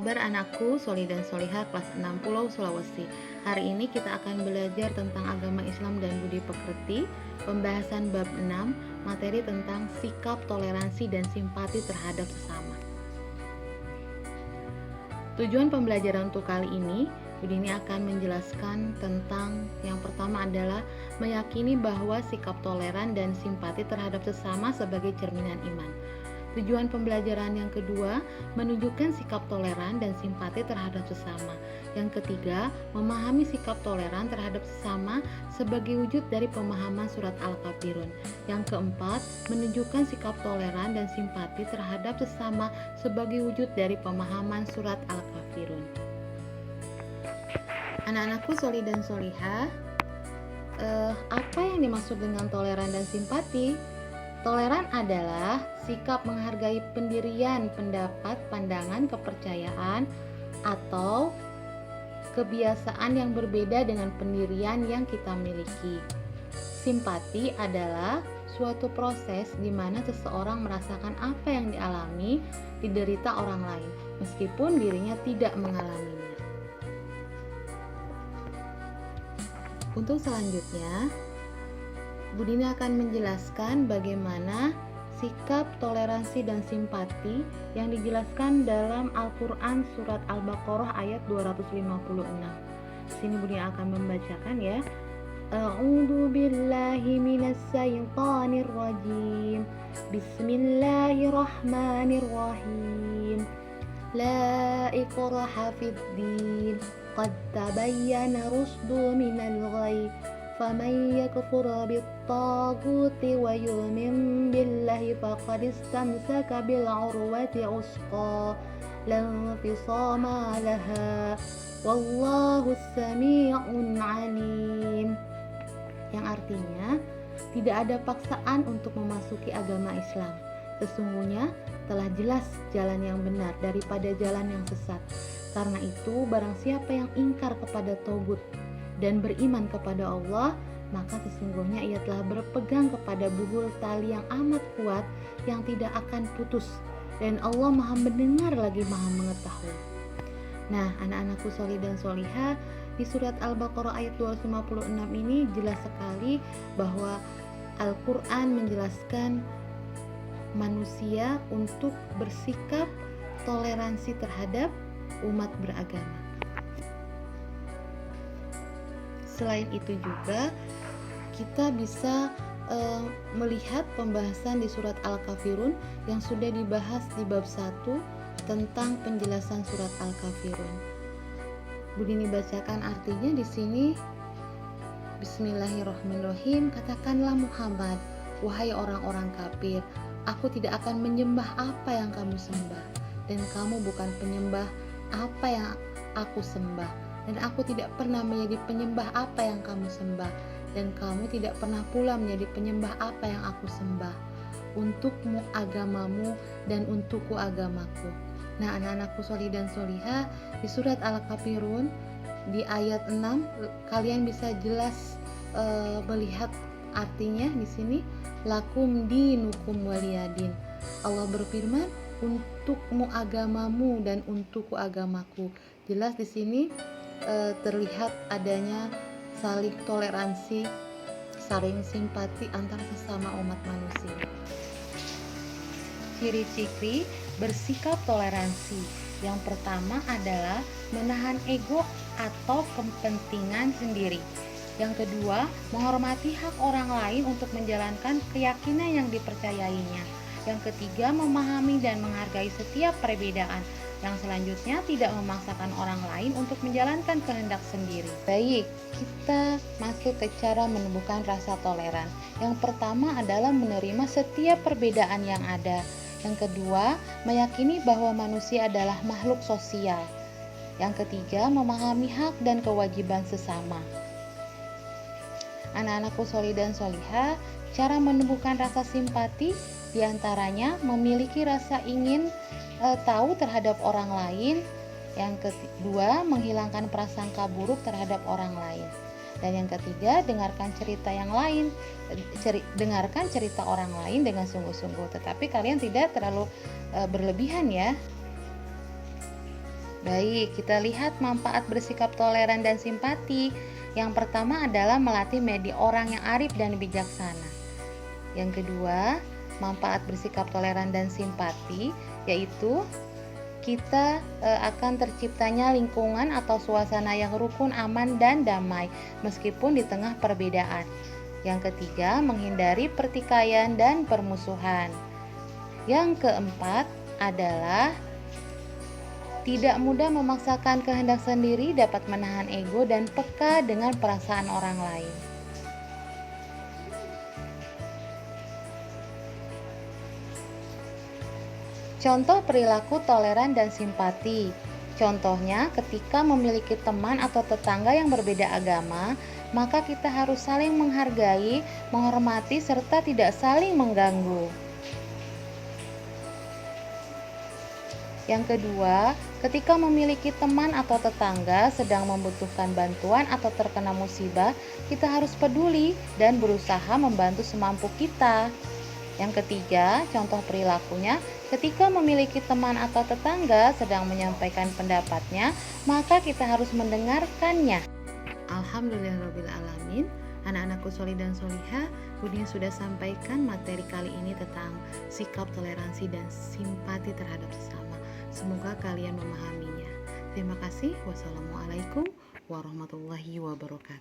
Kabar anakku, Soli dan Soliha kelas 6 Pulau Sulawesi. Hari ini kita akan belajar tentang agama Islam dan budi pekerti. Pembahasan bab 6, materi tentang sikap toleransi dan simpati terhadap sesama. Tujuan pembelajaran untuk kali ini, Budi ini akan menjelaskan tentang yang pertama adalah meyakini bahwa sikap toleran dan simpati terhadap sesama sebagai cerminan iman. Tujuan pembelajaran yang kedua, menunjukkan sikap toleran dan simpati terhadap sesama. Yang ketiga, memahami sikap toleran terhadap sesama sebagai wujud dari pemahaman surat Al-Kafirun. Yang keempat, menunjukkan sikap toleran dan simpati terhadap sesama sebagai wujud dari pemahaman surat Al-Kafirun. Anak-anakku Soli dan Soliha, apa yang dimaksud dengan toleran dan simpati? Toleran adalah sikap menghargai pendirian, pendapat, pandangan, kepercayaan, atau kebiasaan yang berbeda dengan pendirian yang kita miliki. Simpati adalah suatu proses di mana seseorang merasakan apa yang dialami, diderita orang lain, meskipun dirinya tidak mengalaminya. Untuk selanjutnya, Budini akan menjelaskan bagaimana sikap toleransi dan simpati yang dijelaskan dalam Al-Quran surat Al-Baqarah ayat 256. Sini Budini akan membacakan ya. A'udzu billahi minas syaitonir rajim. Bismillahirrahmanirrahim. La ikraha fid din. Qad tabayyana rusdu minal ghayy. فَمَنْ يَكْفُرْ بِالطَّاغُوتِ وَيُؤْمِنْ بِاللَّهِ فَقَدِ اسْتَمْسَكَ بِالْعُرْوَةِ الْوُثْقَى لَا انفِصَامَ لَهَا وَاللَّهُ السَّمِيعٌ عَلِيمٌ. Yang artinya, tidak ada paksaan untuk memasuki agama Islam. Sesungguhnya telah jelas jalan yang benar daripada jalan yang sesat. Karena itu, barang siapa yang ingkar kepada togut dan beriman kepada Allah, maka sesungguhnya ia telah berpegang kepada buhul tali yang amat kuat yang tidak akan putus, dan Allah Maha mendengar lagi Maha mengetahui. Nah, anak-anakku Soli dan Soliha, di surat Al-Baqarah ayat 256 ini jelas sekali bahwa Al-Quran menjelaskan manusia untuk bersikap toleransi terhadap umat beragama. Selain itu juga kita bisa melihat pembahasan di surat Al-Kafirun yang sudah dibahas di bab 1 tentang penjelasan surat Al-Kafirun. Budini bacakan artinya di sini. Bismillahirrahmanirrahim. Katakanlah Muhammad, wahai orang-orang kafir, aku tidak akan menyembah apa yang kamu sembah, dan kamu bukan penyembah apa yang aku sembah. Dan aku tidak pernah menjadi penyembah apa yang kamu sembah, dan kamu tidak pernah pula menjadi penyembah apa yang aku sembah. Untukmu agamamu dan untukku agamaku. Nah, anak-anakku Soli dan Soliha, di surat Al-Kafirun di ayat 6 kalian bisa jelas melihat artinya di sini, lakum dinukum waliyadin. Allah berfirman, untukmu agamamu dan untukku agamaku. Jelas di sini terlihat adanya saling toleransi, saling simpati antara sesama umat manusia. Ciri-ciri bersikap toleransi. Yang pertama adalah menahan ego atau kepentingan sendiri. Yang kedua, menghormati hak orang lain untuk menjalankan keyakinan yang dipercayainya. Yang ketiga, memahami dan menghargai setiap perbedaan. Yang selanjutnya, tidak memaksakan orang lain untuk menjalankan kehendak sendiri. Baik, kita masuk ke cara menumbuhkan rasa toleran. Yang pertama adalah menerima setiap perbedaan yang ada. Yang kedua, meyakini bahwa manusia adalah makhluk sosial. Yang ketiga, memahami hak dan kewajiban sesama. Anak-anakku Soli dan Soliha, cara menumbuhkan rasa simpati diantaranya memiliki rasa ingin tahu terhadap orang lain. Yang kedua, menghilangkan prasangka buruk terhadap orang lain. Dan yang ketiga, dengarkan cerita yang lain, dengarkan cerita orang lain dengan sungguh-sungguh, tetapi kalian tidak terlalu berlebihan ya. Baik, kita lihat manfaat bersikap toleran dan simpati. Yang pertama adalah melatih menjadi orang yang arif dan bijaksana. Yang kedua, manfaat bersikap toleran dan simpati yaitu kita akan terciptanya lingkungan atau suasana yang rukun, aman, dan damai meskipun di tengah perbedaan. Yang ketiga, menghindari pertikaian dan permusuhan. Yang keempat adalah tidak mudah memaksakan kehendak sendiri, dapat menahan ego dan peka dengan perasaan orang lain. Contoh perilaku toleran dan simpati. Contohnya, ketika memiliki teman atau tetangga yang berbeda agama, maka kita harus saling menghargai, menghormati, serta tidak saling mengganggu. Yang kedua, ketika memiliki teman atau tetangga sedang membutuhkan bantuan atau terkena musibah, kita harus peduli dan berusaha membantu semampu kita. Yang ketiga, contoh perilakunya, ketika memiliki teman atau tetangga sedang menyampaikan pendapatnya, maka kita harus mendengarkannya. Alhamdulillahirrabbilalamin. Anak-anakku solih dan solihah, Udin sudah sampaikan materi kali ini tentang sikap toleransi dan simpati terhadap sesama. Semoga kalian memahaminya. Terima kasih. Wassalamualaikum warahmatullahi wabarakatuh.